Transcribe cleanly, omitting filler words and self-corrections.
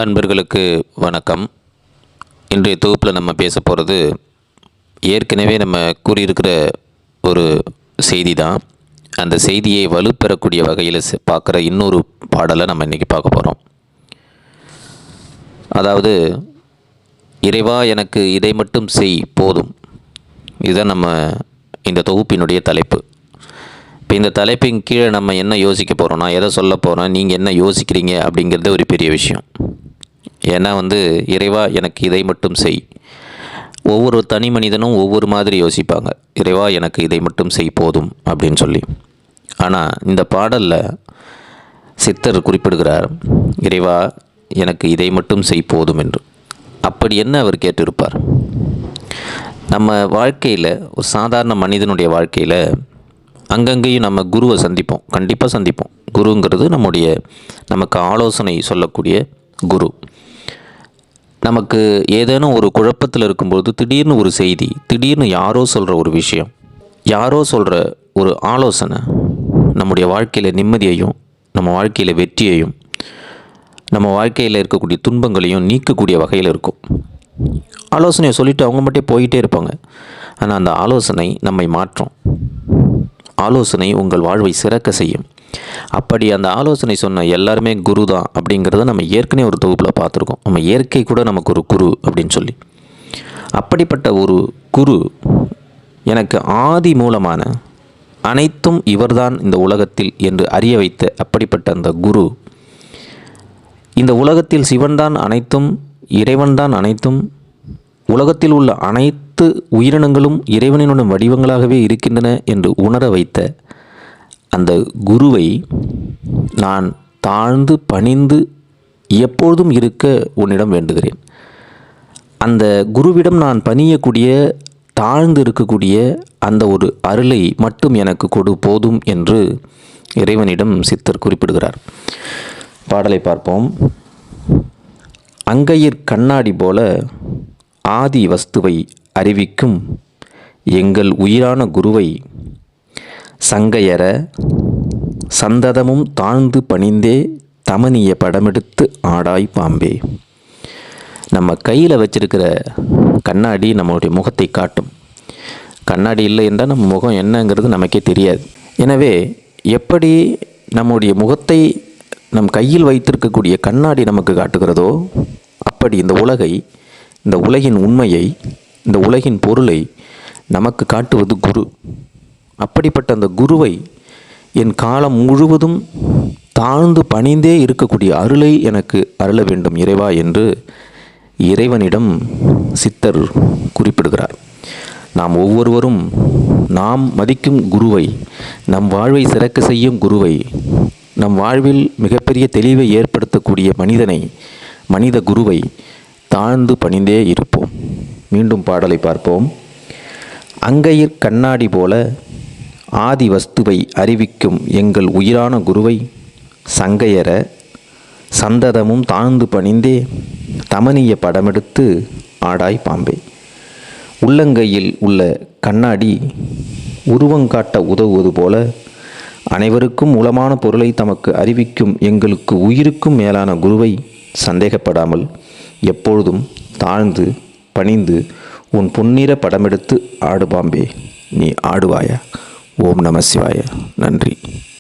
அன்பர்களுக்கு வணக்கம். இன்றைய தொகுப்பில் நம்ம பேச போகிறது ஏற்கனவே நம்ம கூறியிருக்கிற ஒரு செய்தி தான். அந்த செய்தியை வலுப்பெறக்கூடிய வகையில் பார்க்குற இன்னொரு பாடலை நம்ம இன்றைக்கி பார்க்க போகிறோம். அதாவது, இறைவா எனக்கு இதை மட்டும் செய் போதும். இதுதான் நம்ம இந்த தொகுப்பினுடைய தலைப்பு. இப்போ இந்த தலைப்பின் கீழே நம்ம என்ன யோசிக்க போகிறோம், நான் எதை சொல்ல போகிறேன், நீங்கள் என்ன யோசிக்கிறீங்க அப்படிங்கிறது ஒரு பெரிய விஷயம். ஏன்னா இறைவா எனக்கு இதை மட்டும் செய். ஒவ்வொரு தனி மனிதனும் ஒவ்வொரு மாதிரி யோசிப்பாங்க, இறைவா எனக்கு இதை மட்டும் செய் போதும் அப்படின்னு சொல்லி. ஆனால் இந்த பாடலில் சித்தர் குறிப்பிடுகிறார், இறைவா எனக்கு இதை மட்டும் செய் போதும் என்று. அப்படி என்ன அவர் கேட்டிருப்பார்? நம்ம வாழ்க்கையில், ஒரு சாதாரண மனிதனுடைய வாழ்க்கையில் அங்கங்கேயும் நம்ம குருவை சந்திப்போம், கண்டிப்பாக சந்திப்போம். குருங்கிறது நமக்கு ஆலோசனை சொல்லக்கூடிய குரு. நமக்கு ஏதேனும் ஒரு குழப்பத்தில் இருக்கும்போது திடீர்னு ஒரு செய்தி, திடீர்னு யாரோ சொல்கிற ஒரு விஷயம், யாரோ சொல்கிற ஒரு ஆலோசனை நம்முடைய வாழ்க்கையில் நிம்மதியையும், நம்ம வாழ்க்கையில் வெற்றியையும், நம்ம வாழ்க்கையில் இருக்கக்கூடிய துன்பங்களையும் நீக்கக்கூடிய வகையில் இருக்கும். ஆலோசனையை சொல்லிவிட்டு அவங்க மட்டும் போயிட்டே இருப்பாங்க. ஆனால் அந்த ஆலோசனை நம்மை மாற்றும். ஆலோசனை உங்கள் வாழ்வை சிறக்க செய்யும். அப்படி அந்த ஆலோசனை சொன்ன எல்லாருமே குரு தான் அப்படிங்கிறத நம்ம ஏற்கனவே ஒரு தொகுப்பில் பார்த்துருக்கோம். நம்ம இயற்கை கூட நமக்கு ஒரு குரு அப்படின்னு சொல்லி. அப்படிப்பட்ட ஒரு குரு எனக்கு ஆதி மூலமான அனைத்தும் இவர்தான் இந்த உலகத்தில் என்று அறிய வைத்த அப்படிப்பட்ட அந்த குரு, இந்த உலகத்தில் சிவன்தான் அனைத்தும், இறைவன்தான் அனைத்தும், உலகத்தில் உள்ள அனைத்து உயிரினங்களும் இறைவனினுடைய வடிவங்களாகவே இருக்கின்றன என்று உணர வைத்த அந்த குருவை நான் தாழ்ந்து பணிந்து எப்பொழுதும் இருக்க உன்னிடம் வேண்டுகிறேன். அந்த குருவிடம் நான் பணியக்கூடிய, தாழ்ந்து இருக்கக்கூடிய அந்த ஒரு அருளை மட்டும் எனக்கு கொடு போதும் என்று இறைவனிடம் சித்தர் குறிப்பிடுகிறார். பாடலை பார்ப்போம். அங்கையிற் கண்ணாடி போல ஆதி வஸ்துவை அறிவிக்கும் எங்கள் உயிரான குருவை சங்கையற சந்ததமும் தாழ்ந்து பணிந்தே தமனிய படமெடுத்து ஆடாய் பாம்பே. நம்ம கையில் வச்சிருக்கிற கண்ணாடி நம்மளுடைய முகத்தை காட்டும். கண்ணாடி இல்லை என்றால் நம்ம முகம் என்னங்கிறது நமக்கே தெரியாது. எனவே எப்படி நம்முடைய முகத்தை நம் கையில் வைத்திருக்கக்கூடிய கண்ணாடி நமக்கு காட்டுகிறதோ, அப்படி இந்த உலகின் உண்மையை, இந்த உலகின் பொருளை நமக்கு காட்டுவது குரு. அப்படிப்பட்ட அந்த குருவை என் காலம் முழுவதும் தாழ்ந்து பணிந்தே இருக்கக்கூடிய அருளை எனக்கு அருள வேண்டும் இறைவா என்று இறைவனிடம் சித்தர் குறிப்பிடுகிறார். நாம் ஒவ்வொருவரும் நாம் மதிக்கும் குருவை, நம் வாழ்வை சிறக்க செய்யும் குருவை, நம் வாழ்வில் மிகப்பெரிய தெளிவை ஏற்படுத்தக்கூடிய மனித குருவை தாழ்ந்து பணிந்தே இருப்போம். மீண்டும் பாடலை பார்ப்போம். அங்கையிற் கண்ணாடி போல ஆதி வஸ்துவை அறிவிக்கும் எங்கள் உயிரான குருவை சங்கையற சந்ததமும் தாழ்ந்து பணிந்தே தமனிய படமெடுத்து ஆடாய் பாம்பே. உள்ளங்கையில் உள்ள கண்ணாடி உருவங்காட்ட உதவுவது போல அனைவருக்கும் மூலமான பொருளை தமக்கு அறிவிக்கும் எங்களுக்கு உயிருக்கும் மேலான குருவை சந்தேகப்படாமல் எப்பொழுதும் தாழ்ந்து பணிந்து உன் பொன்னிற படமெடுத்து ஆடு பாம்பே, நீ ஆடுவாயா? ஓம் நம சிவாய. நன்றி.